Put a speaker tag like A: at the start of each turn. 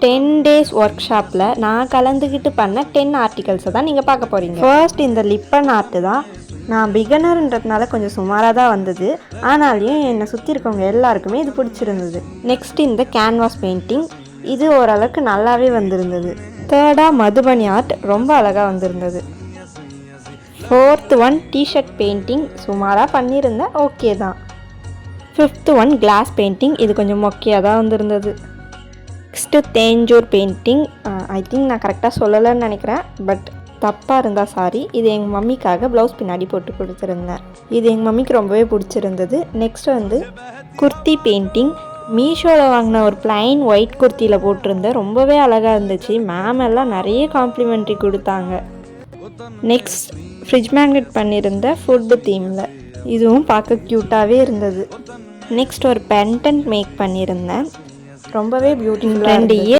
A: 10 days work ஷாப்பில் நான் கலந்துக்கிட்டு பண்ண 10 ஆர்டிகல்ஸை தான் நீங்கள் பார்க்க போகிறீங்க. ஃபர்ஸ்ட் இந்த லிப்பன் ஆர்ட்டு தான். நான் பிகனர்ன்றதுனால கொஞ்சம் சுமாராக தான் வந்தது, ஆனாலையும் என்னை சுற்றி இருக்கவங்க எல்லாருக்குமே இது பிடிச்சிருந்தது. நெக்ஸ்ட் இந்த கேன்வாஸ் பெயிண்டிங், இது ஓரளவுக்கு நல்லாவே வந்திருந்தது. தேர்டாக மதுபனி ஆர்ட் ரொம்ப அழகாக வந்திருந்தது. ஃபோர்த் ஒன் டிஷர்ட் பெயிண்டிங், சுமாராக பண்ணியிருந்தேன், ஓகே தான். ஃபிஃப்த் ஒன் கிளாஸ் பெயிண்டிங், இது கொஞ்சம் மொக்கையாக தான் வந்திருந்தது. Next Tanjore painting, I think நான் கரெக்டாக சொல்லலைன்னு நினைக்கிறேன், பட் தப்பாக இருந்தால் சாரி. இது எங்கள் மம்மிக்காக ப்ளவுஸ் பின்னாடி போட்டு கொடுத்துருந்தேன். இது எங்கள் மம்மிக்கு ரொம்பவே பிடிச்சிருந்தது. நெக்ஸ்ட் வந்து குர்த்தி பெயிண்டிங், மீஷோவில் வாங்கின ஒரு பிளைன் ஒயிட் குர்த்தியில் போட்டிருந்தேன், ரொம்பவே அழகாக இருந்துச்சு. மேம் எல்லாம் நிறைய காம்ப்ளிமெண்ட்ரி கொடுத்தாங்க. நெக்ஸ்ட் ஃப்ரிட்ஜ் மேக்னெட் பண்ணியிருந்த ஃபுட்டு தீமில், இதுவும் பார்க்க க்யூட்டாகவே இருந்தது. நெக்ஸ்ட் ஒரு பென்டன்ட் மேக் பண்ணியிருந்தேன், ரொம்பவே பியூட்டிஃபுல்லாக இருந்தது.